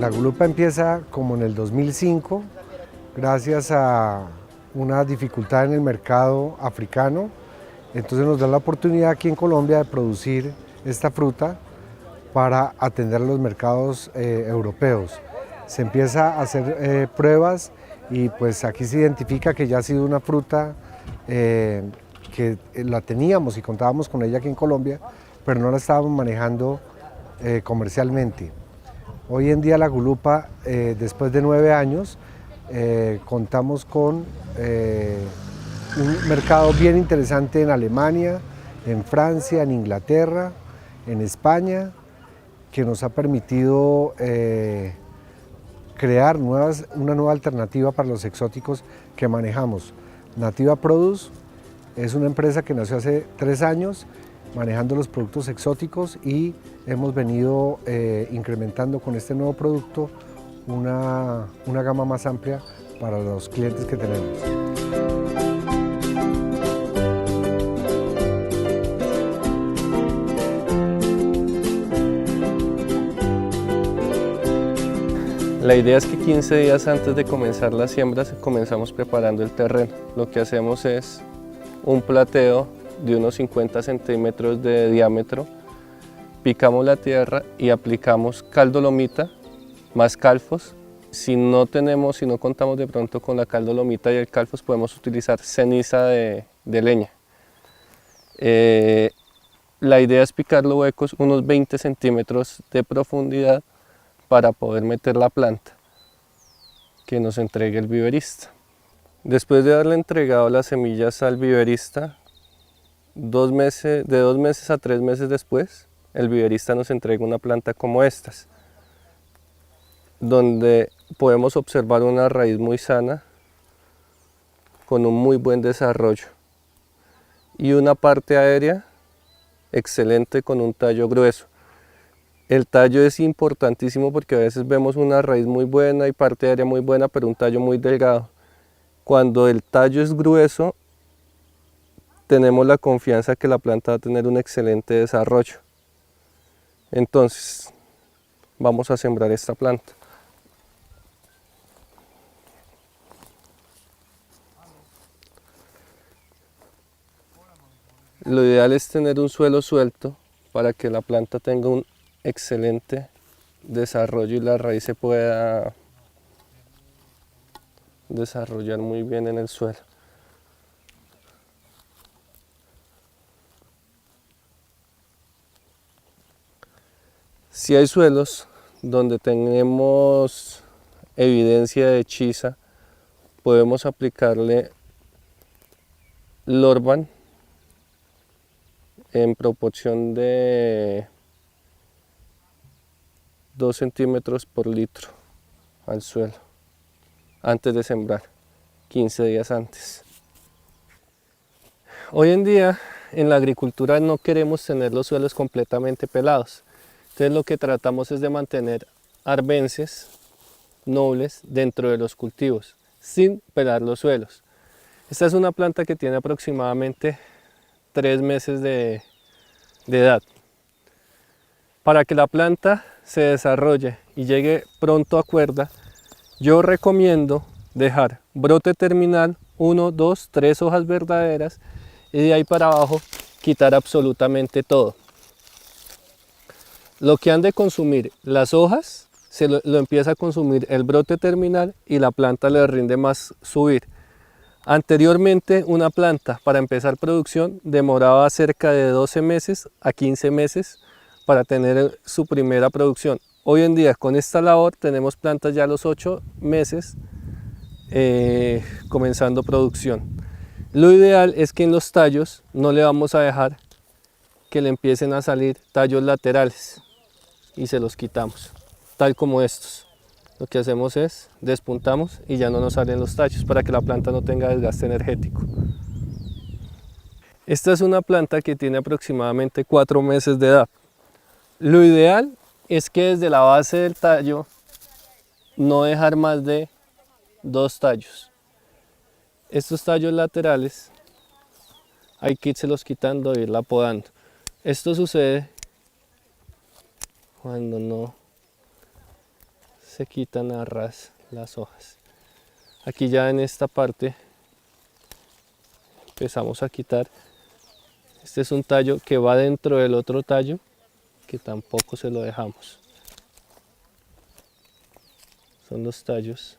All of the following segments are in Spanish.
La Gulupa empieza como en el 2005, gracias a una dificultad en el mercado africano. Entonces nos da la oportunidad aquí en Colombia de producir esta fruta para atender los mercados europeos. Se empieza a hacer pruebas y pues aquí se identifica que ya ha sido una fruta que la teníamos y contábamos con ella aquí en Colombia, pero no la estábamos manejando comercialmente. Hoy en día la Gulupa, después de 9 años, contamos con un mercado bien interesante en Alemania, en Francia, en Inglaterra, en España, que nos ha permitido crear una nueva alternativa para los exóticos que manejamos. Nativa Produce es una empresa que nació hace 3 años manejando los productos exóticos y hemos venido incrementando con este nuevo producto una gama más amplia para los clientes que tenemos. La idea es que 15 días antes de comenzar las siembras comenzamos preparando el terreno. Lo que hacemos es un plateo de unos 50 centímetros de diámetro, picamos la tierra y aplicamos caldo lomita más calfos. Si no contamos de pronto con la caldo lomita y el calfos, podemos utilizar ceniza de leña. La idea es picar los huecos unos 20 centímetros de profundidad para poder meter la planta que nos entregue el viverista. Después de haberle entregado las semillas al viverista, de 2 meses a 3 meses después, el viverista nos entrega una planta como estas, donde podemos observar una raíz muy sana, con un muy buen desarrollo, y una parte aérea excelente con un tallo grueso. El tallo es importantísimo porque a veces vemos una raíz muy buena y parte aérea muy buena, pero un tallo muy delgado. Cuando el tallo es grueso, tenemos la confianza que la planta va a tener un excelente desarrollo. Entonces, vamos a sembrar esta planta. Lo ideal es tener un suelo suelto para que la planta tenga un excelente desarrollo y la raíz se pueda desarrollar muy bien en el suelo. Si hay suelos donde tenemos evidencia de hechiza, podemos aplicarle Lorban en proporción de 2 centímetros por litro al suelo antes de sembrar, 15 días antes. Hoy en día en la agricultura no queremos tener los suelos completamente pelados, entonces lo que tratamos es de mantener arbences nobles dentro de los cultivos sin pelar los suelos. Esta es una planta que tiene aproximadamente 3 meses de edad. Para que la planta se desarrolle y llegue pronto a cuerda, yo recomiendo dejar brote terminal, 1, 2, 3 hojas verdaderas y de ahí para abajo quitar absolutamente todo. Lo que han de consumir las hojas, lo empieza a consumir el brote terminal y la planta le rinde más subir. Anteriormente una planta para empezar producción demoraba cerca de 12 meses a 15 meses para tener su primera producción. Hoy en día con esta labor tenemos plantas ya a los 8 meses comenzando producción. Lo ideal es que en los tallos no le vamos a dejar que le empiecen a salir tallos laterales y se los quitamos, tal como estos. Lo que hacemos es despuntamos y ya no nos salen los tallos para que la planta no tenga desgaste energético. Esta es una planta que tiene aproximadamente 4 meses de edad. Lo ideal es que desde la base del tallo no dejar más de 2 tallos. Estos tallos laterales hay que irse los quitando e irla podando. Esto sucede cuando no se quitan a ras las hojas. Aquí ya en esta parte empezamos a quitar. Este es un tallo que va dentro del otro tallo, que tampoco se lo dejamos. Son los tallos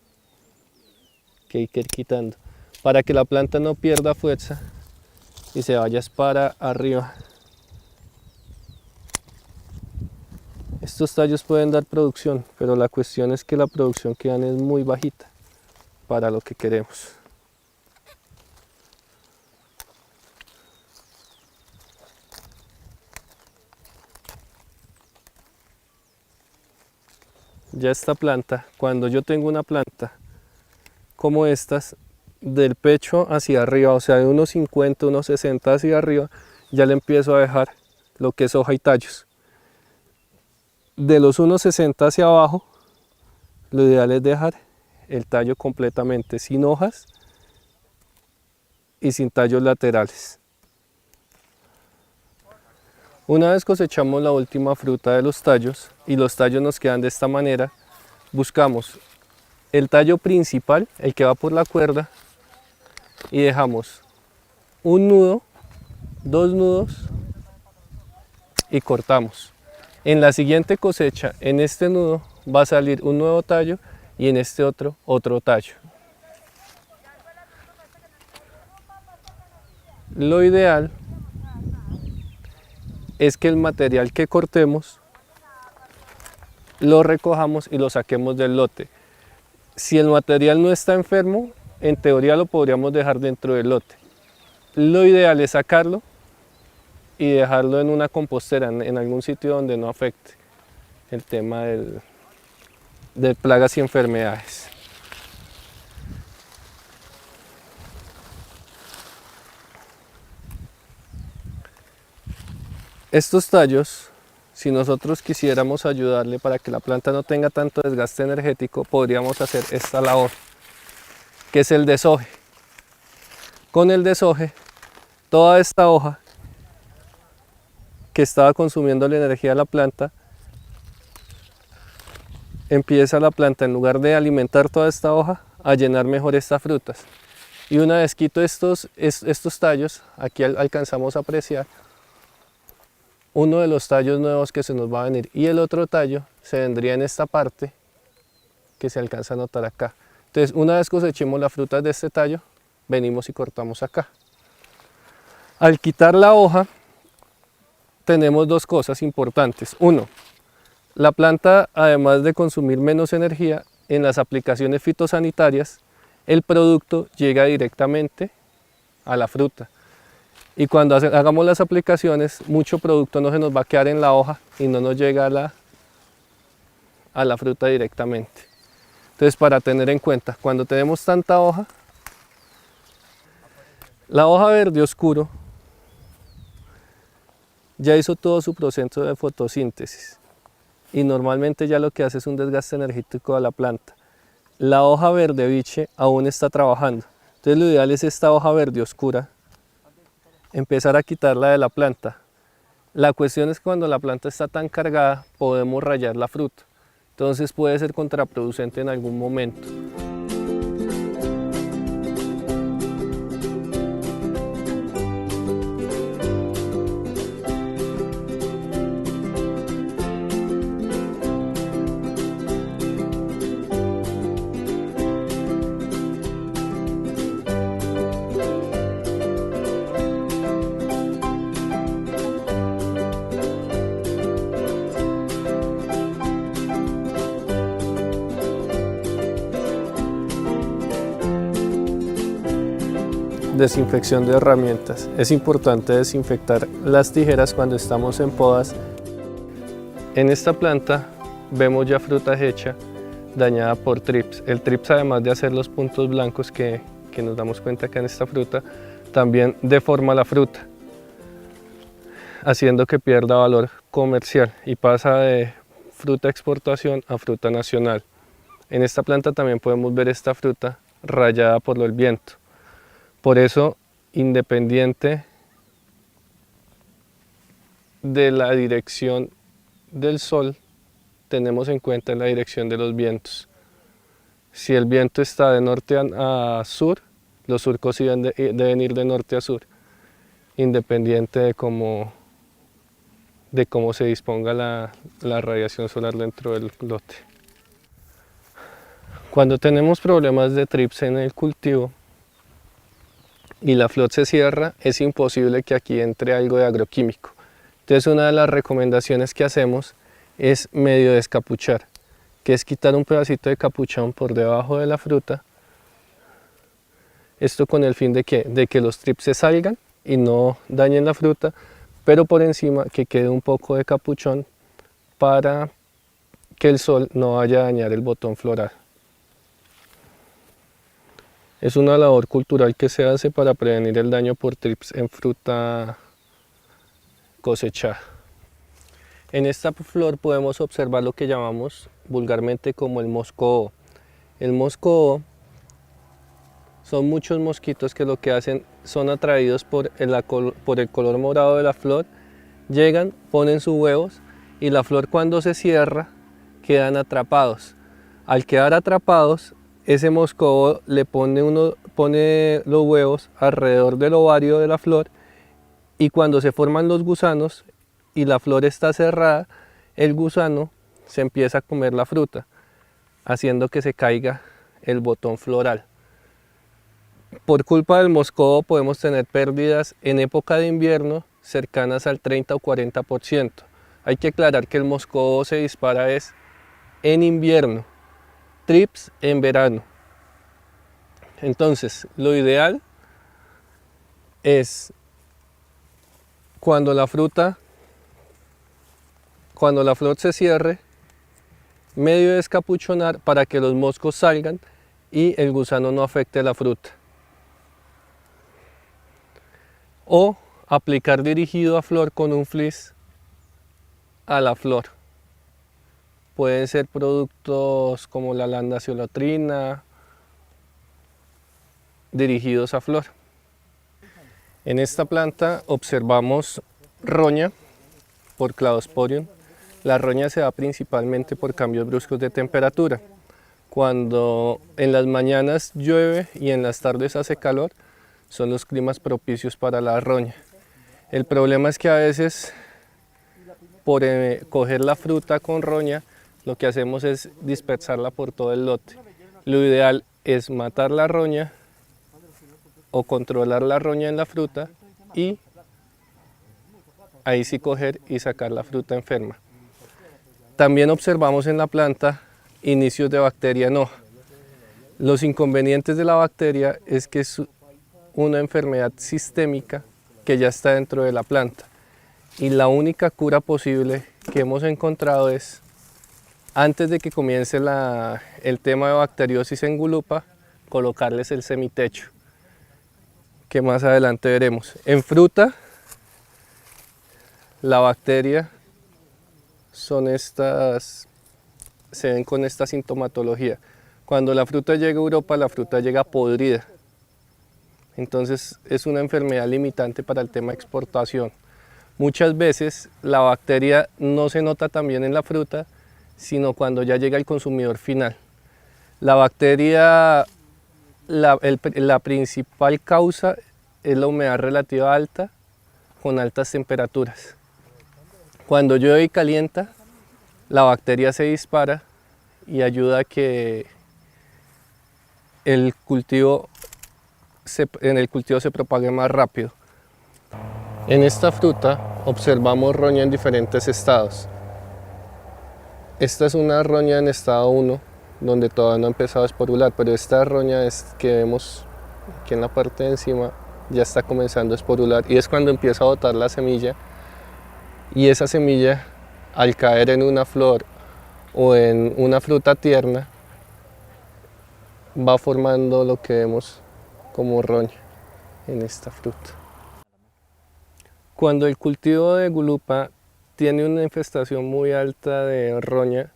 que hay que ir quitando para que la planta no pierda fuerza y se vaya para arriba. Estos tallos pueden dar producción, pero la cuestión es que la producción que dan es muy bajita para lo que queremos. Ya esta planta, cuando yo tengo una planta como estas, del pecho hacia arriba, o sea de unos 50, unos 60 hacia arriba, ya le empiezo a dejar lo que es hoja y tallos. De los 1,60 hacia abajo, lo ideal es dejar el tallo completamente sin hojas y sin tallos laterales. Una vez cosechamos la última fruta de los tallos y los tallos nos quedan de esta manera, buscamos el tallo principal, el que va por la cuerda, y dejamos un nudo, 2 nudos y cortamos. En la siguiente cosecha, en este nudo va a salir un nuevo tallo y en este otro tallo. Lo ideal es que el material que cortemos lo recojamos y lo saquemos del lote. Si el material no está enfermo, en teoría lo podríamos dejar dentro del lote. Lo ideal es sacarlo y dejarlo en una compostera, en algún sitio donde no afecte el tema de plagas y enfermedades. Estos tallos, si nosotros quisiéramos ayudarle para que la planta no tenga tanto desgaste energético, podríamos hacer esta labor, que es el deshoje. Con el deshoje, toda esta hoja que estaba consumiendo la energía de la planta, empieza la planta, en lugar de alimentar toda esta hoja, a llenar mejor estas frutas. Y una vez quito estos tallos, aquí alcanzamos a apreciar uno de los tallos nuevos que se nos va a venir, y el otro tallo se vendría en esta parte que se alcanza a notar acá. Entonces, una vez cosechemos las frutas de este tallo, venimos y cortamos acá. Al quitar la hoja, tenemos dos cosas importantes. Uno, la planta, además de consumir menos energía, en las aplicaciones fitosanitarias, el producto llega directamente a la fruta. Y cuando hagamos las aplicaciones, mucho producto no se nos va a quedar en la hoja y no nos llega a la fruta directamente. Entonces, para tener en cuenta, cuando tenemos tanta hoja, la hoja verde oscuro ya hizo todo su proceso de fotosíntesis y normalmente ya lo que hace es un desgaste energético a la planta. La hoja verde biche aún está trabajando, entonces lo ideal es esta hoja verde oscura, empezar a quitarla de la planta. La cuestión es que cuando la planta está tan cargada podemos rayar la fruta, entonces puede ser contraproducente en algún momento. Desinfección de herramientas. Es importante desinfectar las tijeras cuando estamos en podas. En esta planta vemos ya fruta hecha dañada por trips. El trips, además de hacer los puntos blancos que nos damos cuenta que en esta fruta, también deforma la fruta, haciendo que pierda valor comercial y pasa de fruta exportación a fruta nacional. En esta planta también podemos ver esta fruta rayada por el viento. Por eso, independiente de la dirección del sol, tenemos en cuenta la dirección de los vientos. Si el viento está de norte a sur, los surcos deben ir de norte a sur, independiente de cómo se disponga la radiación solar dentro del lote. Cuando tenemos problemas de trips en el cultivo y la flor se cierra, es imposible que aquí entre algo de agroquímico. Entonces una de las recomendaciones que hacemos es medio descapuchar, que es quitar un pedacito de capuchón por debajo de la fruta. Esto con el fin de que los trips se salgan y no dañen la fruta, pero por encima que quede un poco de capuchón para que el sol no vaya a dañar el botón floral. Es una labor cultural que se hace para prevenir el daño por trips en fruta cosechada. En esta flor podemos observar lo que llamamos vulgarmente como el mosco O. El mosco O son muchos mosquitos que lo que hacen son atraídos por el color morado de la flor, llegan, ponen sus huevos y la flor cuando se cierra quedan atrapados. Al quedar atrapados, ese mosco O le pone los huevos alrededor del ovario de la flor y cuando se forman los gusanos y la flor está cerrada, el gusano se empieza a comer la fruta, haciendo que se caiga el botón floral. Por culpa del mosco O podemos tener pérdidas en época de invierno cercanas al 30 o 40%. Hay que aclarar que el mosco O se dispara en invierno, trips en verano. Entonces, lo ideal es cuando la flor se cierre, medio descapuchonar para que los moscos salgan y el gusano no afecte la fruta. O aplicar dirigido a flor con un fleece a la flor. Pueden ser productos como la landaciolotrina dirigidos a flor. En esta planta observamos roña por Cladosporium. La roña se da principalmente por cambios bruscos de temperatura. Cuando en las mañanas llueve y en las tardes hace calor, son los climas propicios para la roña. El problema es que a veces por coger la fruta con roña, lo que hacemos es dispersarla por todo el lote. Lo ideal es matar la roña o controlar la roña en la fruta y ahí sí coger y sacar la fruta enferma. También observamos en la planta inicios de bacteria en hoja. Los inconvenientes de la bacteria es que es una enfermedad sistémica que ya está dentro de la planta y la única cura posible que hemos encontrado es, antes de que comience el tema de bacteriosis en Gulupa, colocarles el semitecho, que más adelante veremos. En fruta, la bacteria se ven con esta sintomatología. Cuando la fruta llega a Europa, la fruta llega podrida. Entonces es una enfermedad limitante para el tema de exportación. Muchas veces la bacteria no se nota también en la fruta, sino cuando ya llega al consumidor final. La bacteria, la principal causa es la humedad relativa alta con altas temperaturas. Cuando llueve y calienta, la bacteria se dispara y ayuda a que en el cultivo se propague más rápido. En esta fruta observamos roña en diferentes estados. Esta es una roña en estado 1, donde todavía no ha empezado a esporular, pero esta roña que vemos aquí en la parte de encima ya está comenzando a esporular y es cuando empieza a botar la semilla, y esa semilla al caer en una flor o en una fruta tierna va formando lo que vemos como roña en esta fruta. Cuando el cultivo de Gulupa tiene una infestación muy alta de roña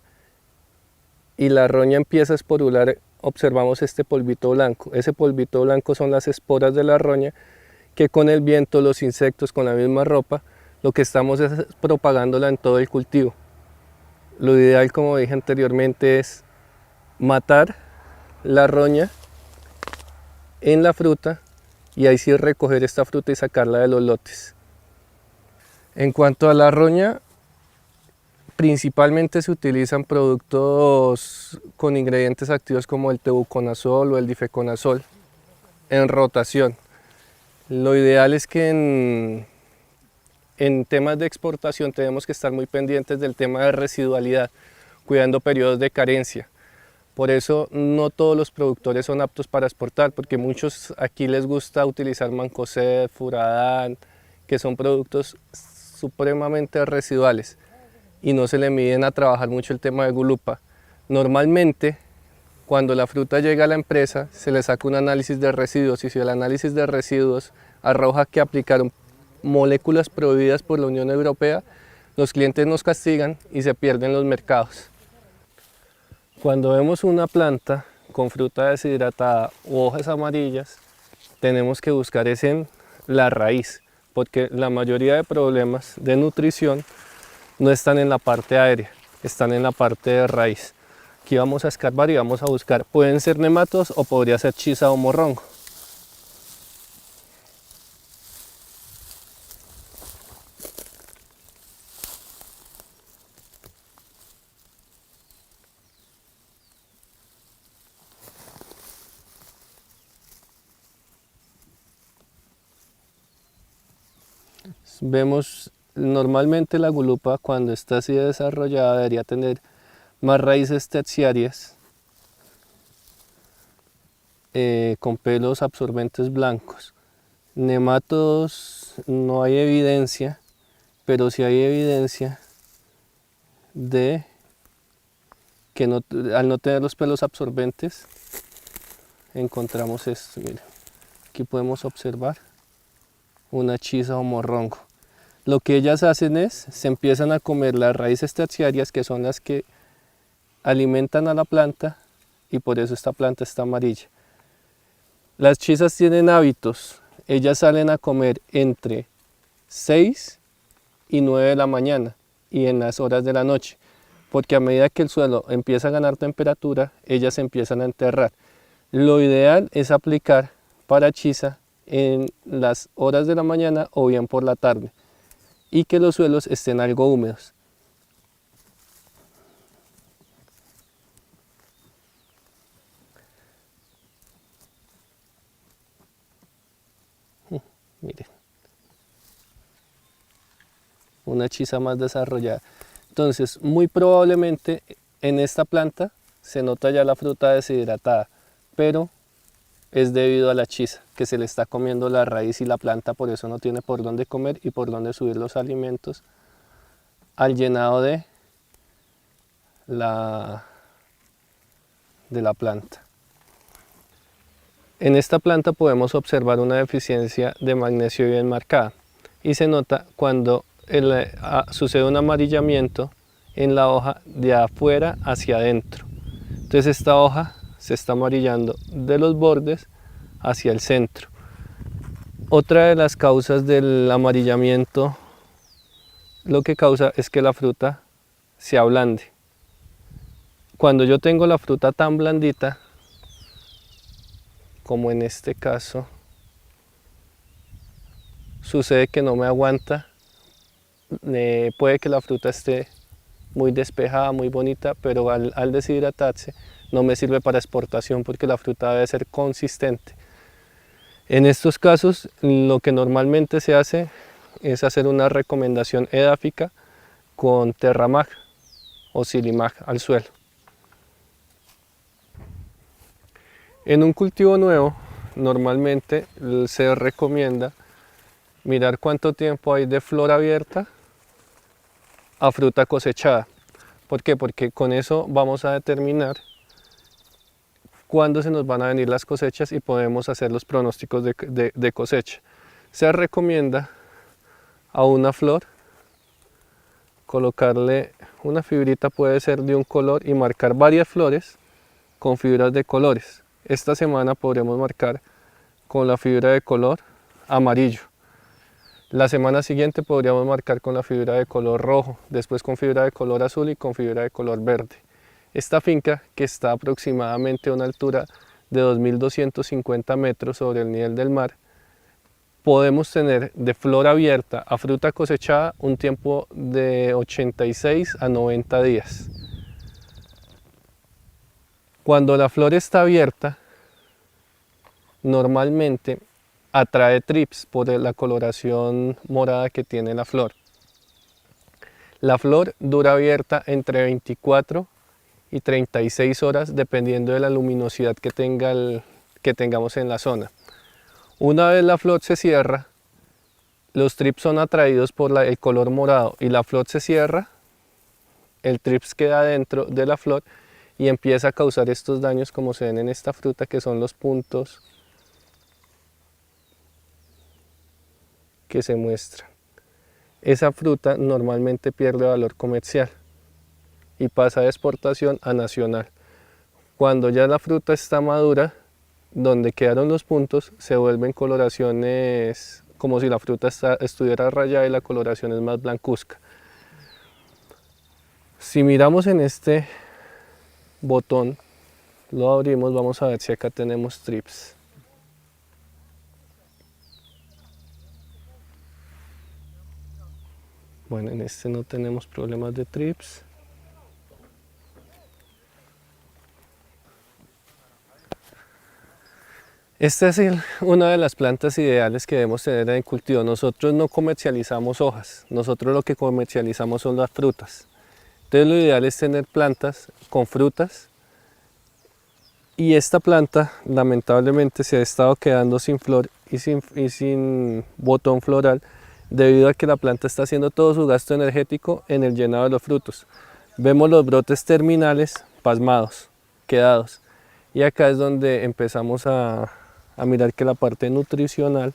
y la roña empieza a esporular, observamos este polvito blanco. Ese polvito blanco son las esporas de la roña que con el viento, los insectos, con la misma ropa, lo que estamos es propagándola en todo el cultivo. Lo ideal, como dije anteriormente, es matar la roña en la fruta y ahí sí recoger esta fruta y sacarla de los lotes. En cuanto a la roña, principalmente se utilizan productos con ingredientes activos como el tebuconazol o el difeconazol en rotación. Lo ideal es que en temas de exportación tenemos que estar muy pendientes del tema de residualidad, cuidando periodos de carencia. Por eso no todos los productores son aptos para exportar, porque muchos aquí les gusta utilizar Mancozeb, Furadán, que son productos supremamente residuales y no se le miden a trabajar mucho el tema de gulupa. Normalmente, cuando la fruta llega a la empresa, se le saca un análisis de residuos y si el análisis de residuos arroja que aplicaron moléculas prohibidas por la Unión Europea, los clientes nos castigan y se pierden los mercados. Cuando vemos una planta con fruta deshidratada u hojas amarillas, tenemos que buscar en la raíz, porque la mayoría de problemas de nutrición no están en la parte aérea, están en la parte de raíz. Aquí vamos a escarbar y vamos a buscar, pueden ser nematos o podría ser chiza o morrongo. Vemos normalmente la gulupa cuando está así desarrollada debería tener más raíces terciarias con pelos absorbentes blancos. Nematodos no hay evidencia, pero sí hay evidencia de que al no tener los pelos absorbentes encontramos esto. Miren, aquí podemos observar una chiza o morrongo. Lo que ellas hacen es, se empiezan a comer las raíces terciarias, que son las que alimentan a la planta, y por eso esta planta está amarilla. Las chizas tienen hábitos, ellas salen a comer entre 6 y 9 de la mañana y en las horas de la noche, porque a medida que el suelo empieza a ganar temperatura, ellas se empiezan a enterrar. Lo ideal es aplicar para chiza en las horas de la mañana o bien por la tarde, y que los suelos estén algo húmedos. Miren, una chiza más desarrollada. Entonces, muy probablemente en esta planta se nota ya la fruta deshidratada, pero es debido a la chiza, que se le está comiendo la raíz y la planta, por eso no tiene por dónde comer y por dónde subir los alimentos al llenado de la planta. En esta planta podemos observar una deficiencia de magnesio bien marcada y se nota cuando sucede un amarillamiento en la hoja de afuera hacia adentro. Entonces esta hoja se está amarillando de los bordes hacia el centro. Otra de las causas del amarillamiento lo que causa es que la fruta se ablande. Cuando yo tengo la fruta tan blandita, como en este caso, sucede que no me aguanta, puede que la fruta esté muy despejada, muy bonita, pero al deshidratarse no me sirve para exportación porque la fruta debe ser consistente. En estos casos, lo que normalmente se hace es hacer una recomendación edáfica con Terramag o Silimag al suelo. En un cultivo nuevo, normalmente se recomienda mirar cuánto tiempo hay de flor abierta a fruta cosechada. ¿Por qué? Porque con eso vamos a determinar cuándo se nos van a venir las cosechas y podemos hacer los pronósticos de cosecha. Se recomienda a una flor colocarle una fibrita, puede ser de un color, y marcar varias flores con fibras de colores. Esta semana podremos marcar con la fibra de color amarillo. La semana siguiente podríamos marcar con la fibra de color rojo, después con fibra de color azul y con fibra de color verde. Esta finca, que está aproximadamente a una altura de 2.250 metros sobre el nivel del mar, podemos tener de flor abierta a fruta cosechada un tiempo de 86 a 90 días. Cuando la flor está abierta, normalmente atrae trips por la coloración morada que tiene la flor. La flor dura abierta entre 24 y 36 horas dependiendo de la luminosidad que tengamos en la zona. Una vez la flor se cierra, los trips son atraídos por el color morado y la flor se cierra, el trips queda dentro de la flor y empieza a causar estos daños como se ven en esta fruta, que son los puntos que se muestran. Esa fruta normalmente pierde valor comercial y pasa de exportación a nacional. Cuando ya la fruta está madura, donde quedaron los puntos, se vuelven coloraciones como si la fruta estuviera rayada y la coloración es más blancuzca. Si miramos en este botón, lo abrimos, vamos a ver si acá tenemos trips. Bueno, en este no tenemos problemas de trips. Esta es una de las plantas ideales que debemos tener en el cultivo. Nosotros no comercializamos hojas, nosotros lo que comercializamos son las frutas. Entonces lo ideal es tener plantas con frutas, y esta planta lamentablemente se ha estado quedando sin flor y sin botón floral, debido a que la planta está haciendo todo su gasto energético en el llenado de los frutos. Vemos los brotes terminales pasmados, quedados, y acá es donde empezamos a mirar que la parte nutricional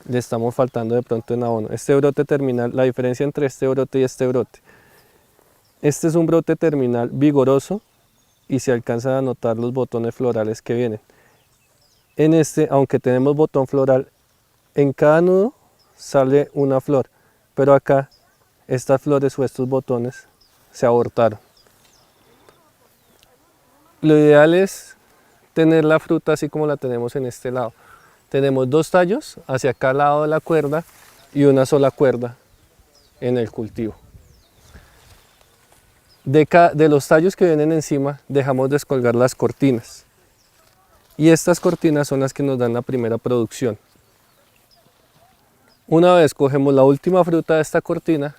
le estamos faltando de pronto en abono. Este brote terminal, la diferencia entre este brote y este brote: este es un brote terminal vigoroso y se alcanzan a notar los botones florales que vienen. En este, aunque tenemos botón floral, en cada nudo sale una flor, pero acá estas flores o estos botones se abortaron. Lo ideal es tener la fruta así como la tenemos en este lado. Tenemos dos tallos hacia cada lado de la cuerda y una sola cuerda en el cultivo. De los tallos que vienen encima dejamos descolgar las cortinas, y estas cortinas son las que nos dan la primera producción. Una vez cogemos la última fruta de esta cortina,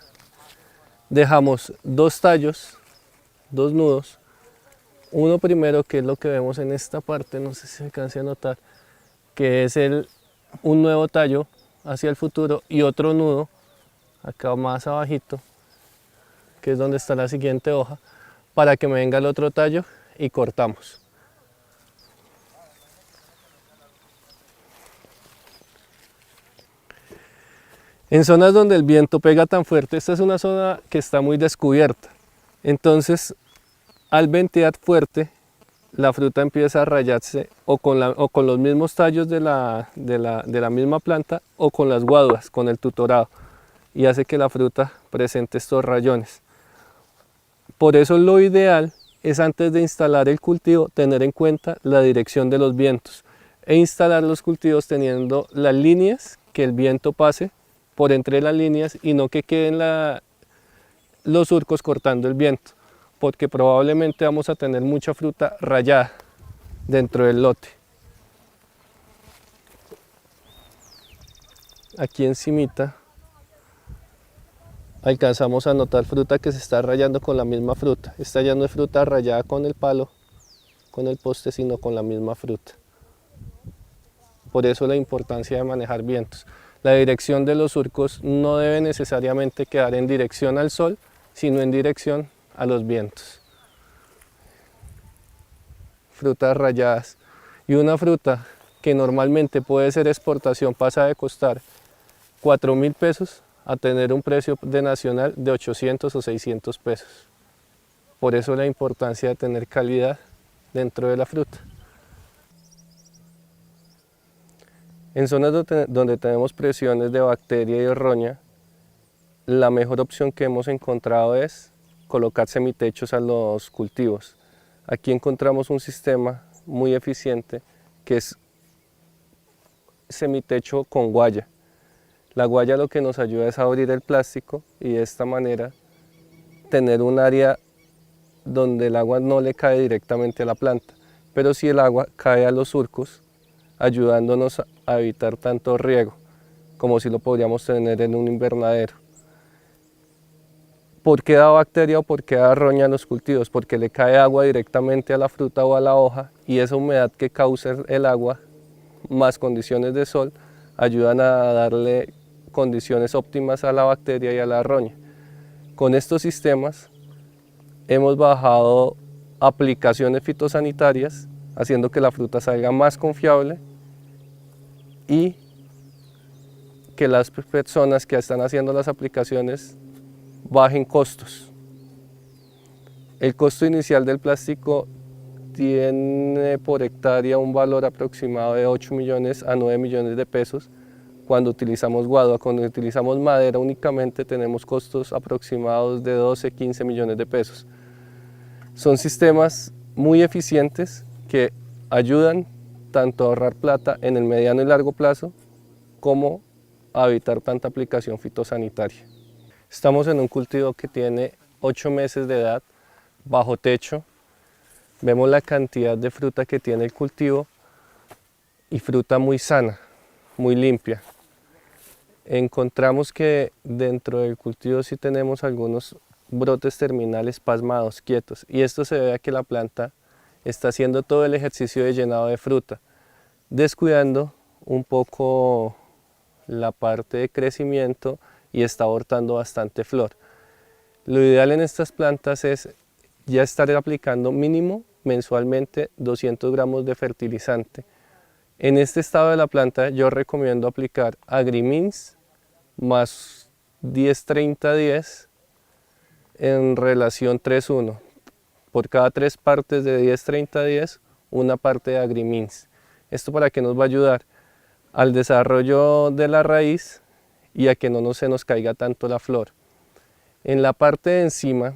dejamos dos tallos, dos nudos, uno primero, que es lo que vemos en esta parte, no sé si se alcance a notar, que es un nuevo tallo hacia el futuro, y otro nudo acá más abajito, que es donde está la siguiente hoja, para que me venga el otro tallo, y cortamos. En zonas donde el viento pega tan fuerte, esta es una zona que está muy descubierta, entonces al ventear fuerte la fruta empieza a rayarse o con los mismos tallos de la misma planta, o con las guaduas, con el tutorado, y hace que la fruta presente estos rayones. Por eso lo ideal es, antes de instalar el cultivo, tener en cuenta la dirección de los vientos e instalar los cultivos teniendo las líneas, que el viento pase por entre las líneas y no que queden los surcos cortando el viento, porque probablemente vamos a tener mucha fruta rayada dentro del lote. Aquí encimita alcanzamos a notar fruta que se está rayando con la misma fruta. Esta ya no es fruta rayada con el palo, con el poste, sino con la misma fruta. Por eso la importancia de manejar vientos. La dirección de los surcos no debe necesariamente quedar en dirección al sol, sino en dirección a los vientos. Frutas rayadas. Y una fruta que normalmente puede ser exportación pasa de costar 4.000 pesos a tener un precio de nacional de 800 o 600 pesos. Por eso la importancia de tener calidad dentro de la fruta. En zonas donde tenemos presiones de bacteria y de roña, la mejor opción que hemos encontrado es colocar semitechos a los cultivos. Aquí encontramos un sistema muy eficiente que es semitecho con guaya. La guaya lo que nos ayuda es a abrir el plástico y de esta manera tener un área donde el agua no le cae directamente a la planta, pero sí el agua cae a los surcos, ayudándonos a evitar tanto riego como si lo podríamos tener en un invernadero. ¿Por qué da bacteria o por qué da roña a los cultivos? Porque le cae agua directamente a la fruta o a la hoja y esa humedad que causa el agua, más condiciones de sol, ayudan a darle condiciones óptimas a la bacteria y a la roña. Con estos sistemas hemos bajado aplicaciones fitosanitarias, haciendo que la fruta salga más confiable y que las personas que están haciendo las aplicaciones bajen costos. El costo inicial del plástico tiene por hectárea un valor aproximado de 8 millones a 9 millones de pesos cuando utilizamos guadua. Cuando utilizamos madera únicamente tenemos costos aproximados de 12, 15 millones de pesos. Son sistemas muy eficientes que ayudan tanto a ahorrar plata en el mediano y largo plazo como a evitar tanta aplicación fitosanitaria. Estamos en un cultivo que tiene 8 meses de edad, bajo techo. Vemos la cantidad de fruta que tiene el cultivo y fruta muy sana, muy limpia. Encontramos que dentro del cultivo sí tenemos algunos brotes terminales pasmados, quietos, y esto se debe a que la planta está haciendo todo el ejercicio de llenado de fruta, descuidando un poco la parte de crecimiento y está abortando bastante flor. Lo ideal en estas plantas es ya estar aplicando mínimo mensualmente 200 gramos de fertilizante. En este estado de la planta yo recomiendo aplicar Agrimins más 10-30-10 en relación 3-1. Por cada 3 partes de 10-30-10, una parte de Agrimins. ¿Esto para qué nos va a ayudar? Al desarrollo de la raíz y a que no se nos caiga tanto la flor. En la parte de encima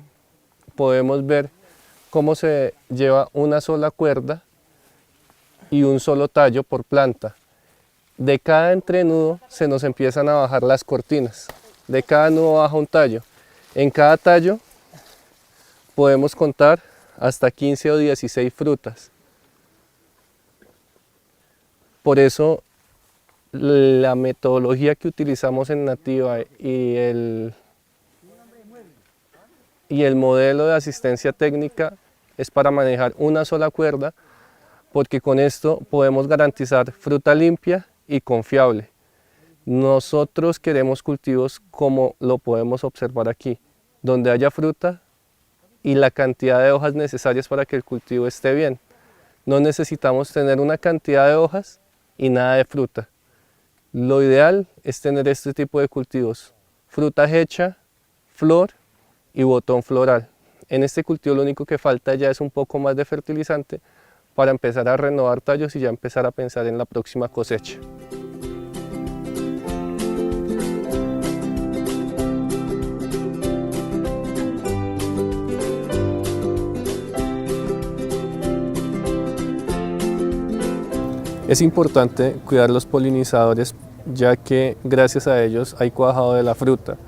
podemos ver cómo se lleva una sola cuerda y un solo tallo por planta. De cada entrenudo se nos empiezan a bajar las cortinas. De cada nudo baja un tallo. En cada tallo podemos contar hasta 15 o 16 frutas. Por eso la metodología que utilizamos en Nativa y el modelo de asistencia técnica es para manejar una sola cuerda, porque con esto podemos garantizar fruta limpia y confiable. Nosotros queremos cultivos como lo podemos observar aquí, donde haya fruta y la cantidad de hojas necesarias para que el cultivo esté bien. No necesitamos tener una cantidad de hojas y nada de fruta. Lo ideal es tener este tipo de cultivos: fruta hecha, flor y botón floral. En este cultivo lo único que falta ya es un poco más de fertilizante para empezar a renovar tallos y ya empezar a pensar en la próxima cosecha. Es importante cuidar los polinizadores, ya que gracias a ellos hay cuajado de la fruta.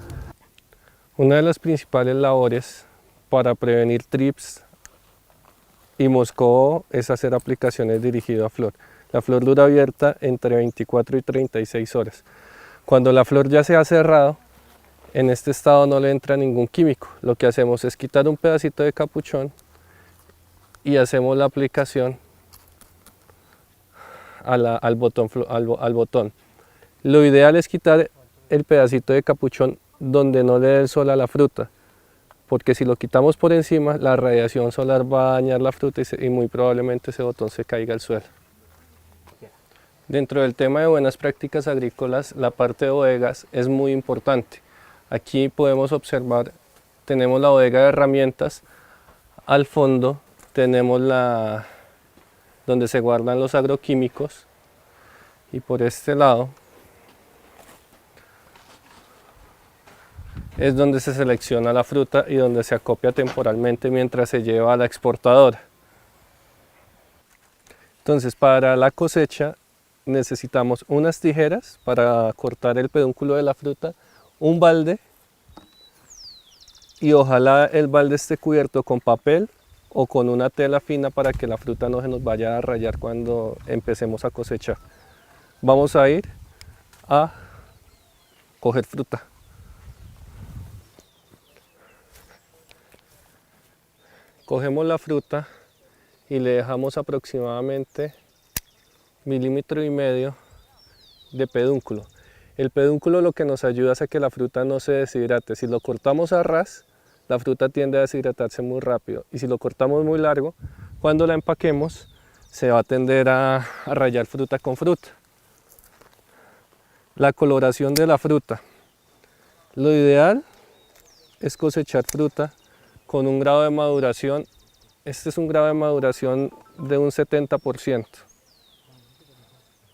Una de las principales labores para prevenir trips y moscovo es hacer aplicaciones dirigidas a flor. La flor dura abierta entre 24 y 36 horas. Cuando la flor ya se ha cerrado, en este estado no le entra ningún químico. Lo que hacemos es quitar un pedacito de capuchón y hacemos la aplicación al botón. Lo ideal es quitar el pedacito de capuchón donde no le dé el sol a la fruta, porque si lo quitamos por encima, la radiación solar va a dañar la fruta y muy probablemente ese botón se caiga al suelo. Dentro del tema de buenas prácticas agrícolas, la parte de bodegas es muy importante. Aquí podemos observar, tenemos la bodega de herramientas, al fondo tenemos donde se guardan los agroquímicos Y por este lado es donde se selecciona la fruta y donde se acopia temporalmente mientras se lleva a la exportadora. Entonces, para la cosecha necesitamos unas tijeras para cortar el pedúnculo de la fruta, un balde, y ojalá el balde esté cubierto con papel o con una tela fina para que la fruta no se nos vaya a rayar cuando empecemos a cosechar. Vamos a ir a coger fruta. Cogemos la fruta y le dejamos aproximadamente 1,5 milímetros de pedúnculo. El pedúnculo lo que nos ayuda es a que la fruta no se deshidrate. Si lo cortamos a ras, la fruta tiende a deshidratarse muy rápido, y si lo cortamos muy largo, cuando la empaquemos se va a tender a rayar fruta con fruta. La coloración de la fruta. Lo ideal es cosechar fruta con un grado de maduración. Este es un grado de maduración de un 70%,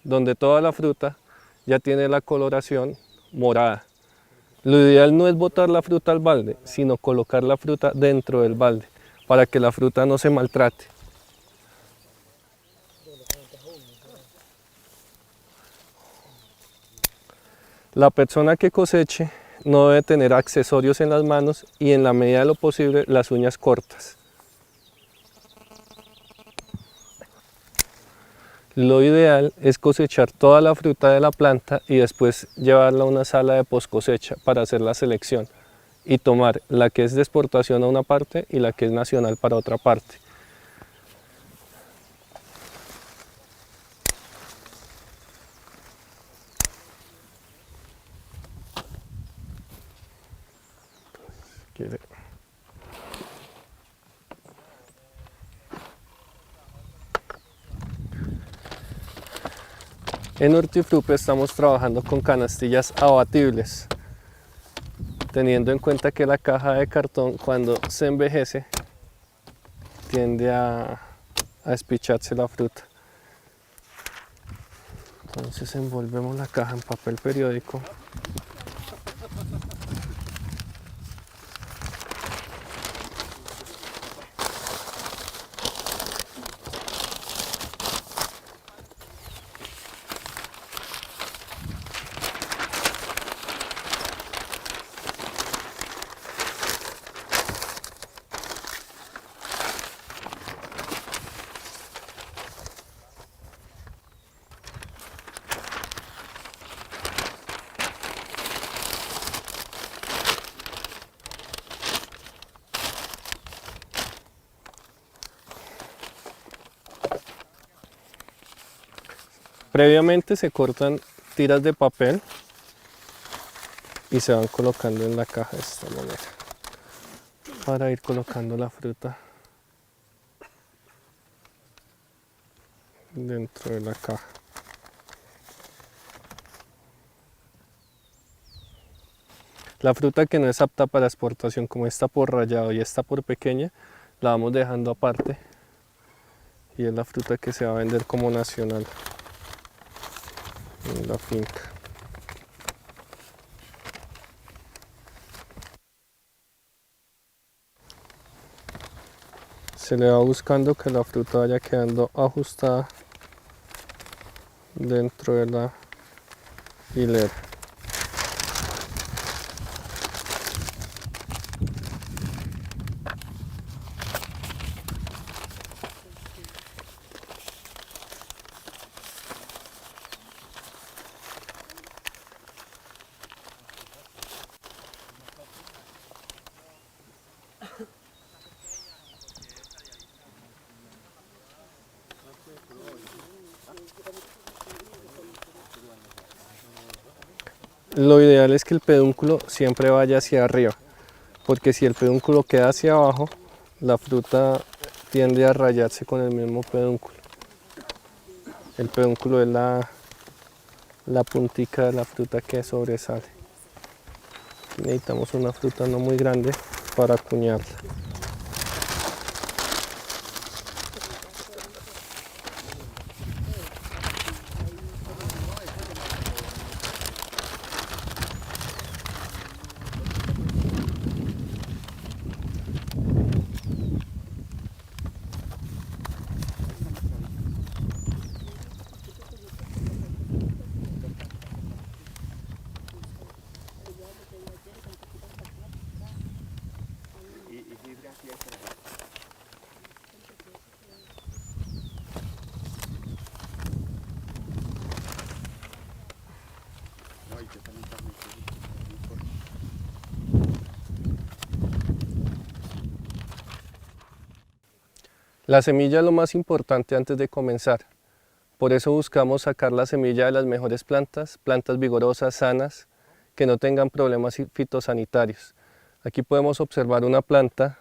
donde toda la fruta ya tiene la coloración morada. Lo ideal no es botar la fruta al balde, sino colocar la fruta dentro del balde para que la fruta no se maltrate. La persona que coseche no debe tener accesorios en las manos y, en la medida de lo posible, las uñas cortas. Lo ideal es cosechar toda la fruta de la planta y después llevarla a una sala de post cosecha para hacer la selección y tomar la que es de exportación a una parte y la que es nacional para otra parte. En Hortifrupe estamos trabajando con canastillas abatibles, teniendo en cuenta que la caja de cartón, cuando se envejece, tiende a espicharse la fruta. Entonces envolvemos la caja en papel periódico. Previamente se cortan tiras de papel y se van colocando en la caja de esta manera para ir colocando la fruta dentro de la caja. La fruta que no es apta para exportación, como está por rallado y está por pequeña, la vamos dejando aparte, y es la fruta que se va a vender como nacional en la finca. Se le va buscando que la fruta vaya quedando ajustada dentro de la hilera. Lo ideal es que el pedúnculo siempre vaya hacia arriba, porque si el pedúnculo queda hacia abajo, la fruta tiende a rayarse con el mismo pedúnculo. El pedúnculo es la puntica de la fruta que sobresale. Necesitamos una fruta no muy grande para acuñarla. La semilla es lo más importante antes de comenzar. Por eso buscamos sacar la semilla de las mejores plantas, plantas vigorosas, sanas, que no tengan problemas fitosanitarios. Aquí podemos observar una planta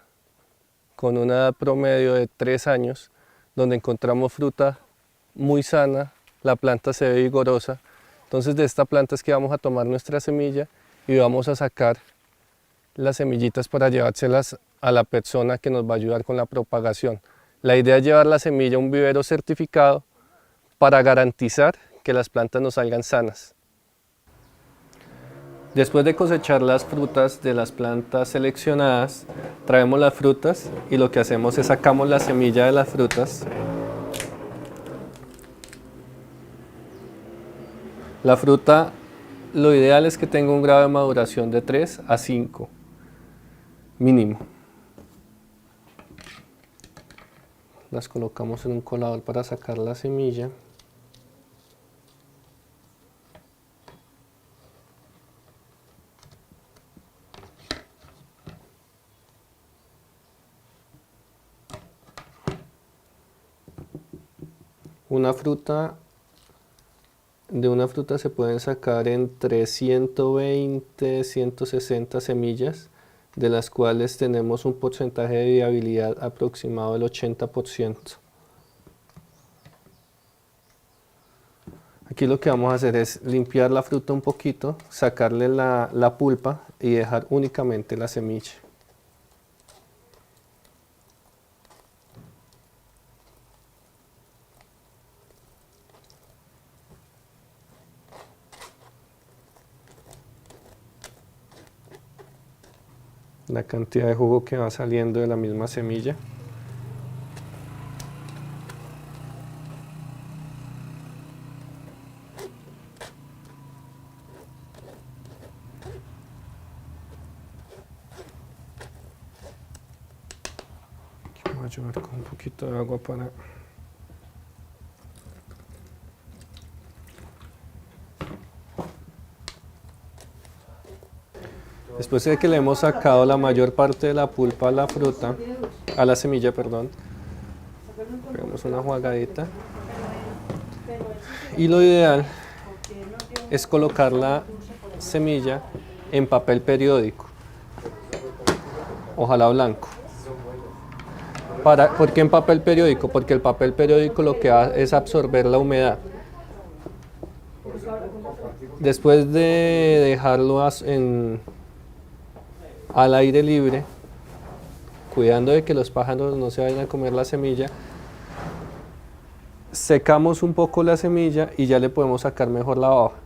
con una edad promedio de 3 años, donde encontramos fruta muy sana, la planta se ve vigorosa. Entonces de esta planta es que vamos a tomar nuestra semilla y vamos a sacar las semillitas para llevárselas a la persona que nos va a ayudar con la propagación. La idea es llevar la semilla a un vivero certificado para garantizar que las plantas nos salgan sanas. Después de cosechar las frutas de las plantas seleccionadas, traemos las frutas y lo que hacemos es sacamos la semilla de las frutas. La fruta, lo ideal es que tenga un grado de maduración de 3 a 5, mínimo. Las colocamos en un colador para sacar la semilla. De una fruta se pueden sacar entre 120 y 160 semillas, de las cuales tenemos un porcentaje de viabilidad aproximado del 80%. Aquí lo que vamos a hacer es limpiar la fruta un poquito, sacarle la pulpa y dejar únicamente la semilla. La cantidad de jugo que va saliendo de la misma semilla. Aquí voy a ayudar con un poquito de agua para... Después de que le hemos sacado la mayor parte de la pulpa a la fruta, a la semilla, perdón, pegamos una jugadita. Y lo ideal es colocar la semilla en papel periódico, ojalá blanco. ¿Por qué en papel periódico? Porque el papel periódico lo que hace es absorber la humedad. Después de dejarlo al aire libre, cuidando de que los pájaros no se vayan a comer la semilla, secamos un poco la semilla y ya le podemos sacar mejor la hoja,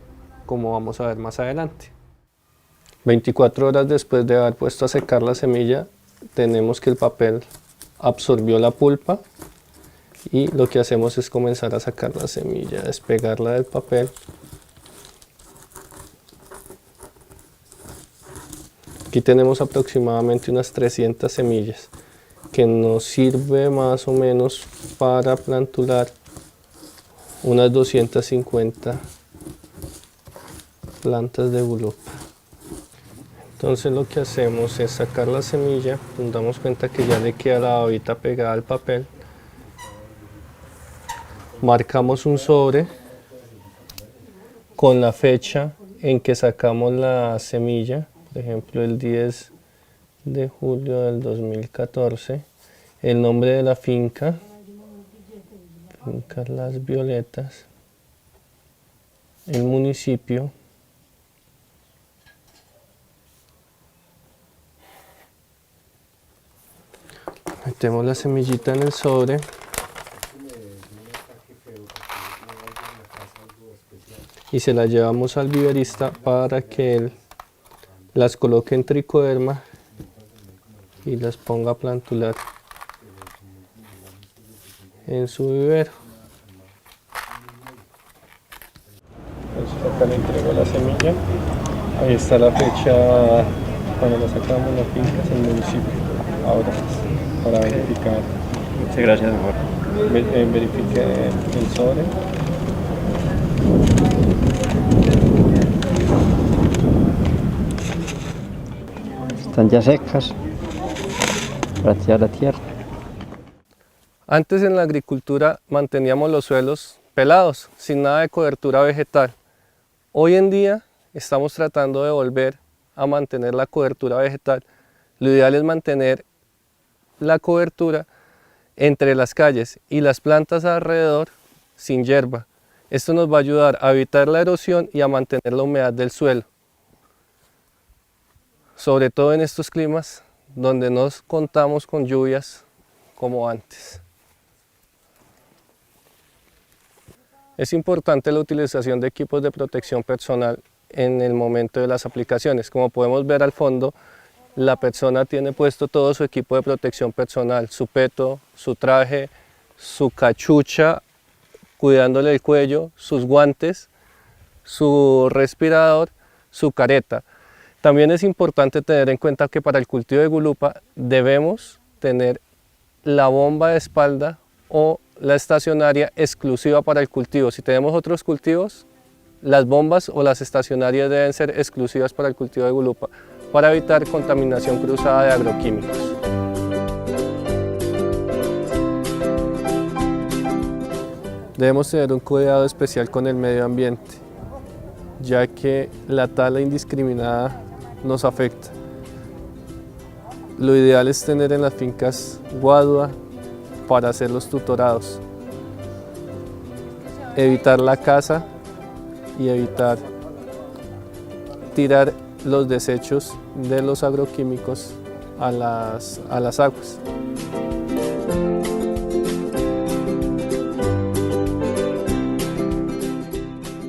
como vamos a ver más adelante. 24 horas después de haber puesto a secar la semilla, tenemos que el papel absorbió la pulpa y lo que hacemos es comenzar a sacar la semilla, despegarla del papel. Aquí tenemos aproximadamente unas 300 semillas que nos sirve más o menos para plantular unas 250 plantas de bulopa. Entonces lo que hacemos es sacar la semilla, nos damos cuenta que ya le queda la babita pegada al papel. Marcamos un sobre con la fecha en que sacamos la semilla. Por ejemplo, el 10 de julio del 2014, el nombre de la finca, Finca Las Violetas, el municipio, metemos la semillita en el sobre, y se la llevamos al viverista para que él las coloque en tricoderma y las ponga a plantular en su vivero. Entonces acá le entrego la semilla, ahí está la fecha cuando la sacamos, la finca es el municipio, ahora para verificar. Muchas gracias, mejor. Verifique el sobre. están ya secas para tirar la tierra. Antes en la agricultura manteníamos los suelos pelados, sin nada de cobertura vegetal. Hoy en día estamos tratando de volver a mantener la cobertura vegetal. Lo ideal es mantener la cobertura entre las calles y las plantas alrededor sin hierba. Esto nos va a ayudar a evitar la erosión y a mantener la humedad del suelo, sobre todo en estos climas donde no contamos con lluvias como antes. Es importante la utilización de equipos de protección personal en el momento de las aplicaciones. Como podemos ver al fondo, la persona tiene puesto todo su equipo de protección personal, su peto, su traje, su cachucha, cuidándole el cuello, sus guantes, su respirador, su careta. También es importante tener en cuenta que para el cultivo de gulupa debemos tener la bomba de espalda o la estacionaria exclusiva para el cultivo. Si tenemos otros cultivos, las bombas o las estacionarias deben ser exclusivas para el cultivo de gulupa, para evitar contaminación cruzada de agroquímicos. Debemos tener un cuidado especial con el medio ambiente, ya que la tala indiscriminada nos afecta. Lo ideal es tener en las fincas guadua para hacer los tutorados, evitar la caza y evitar tirar los desechos de los agroquímicos a las aguas.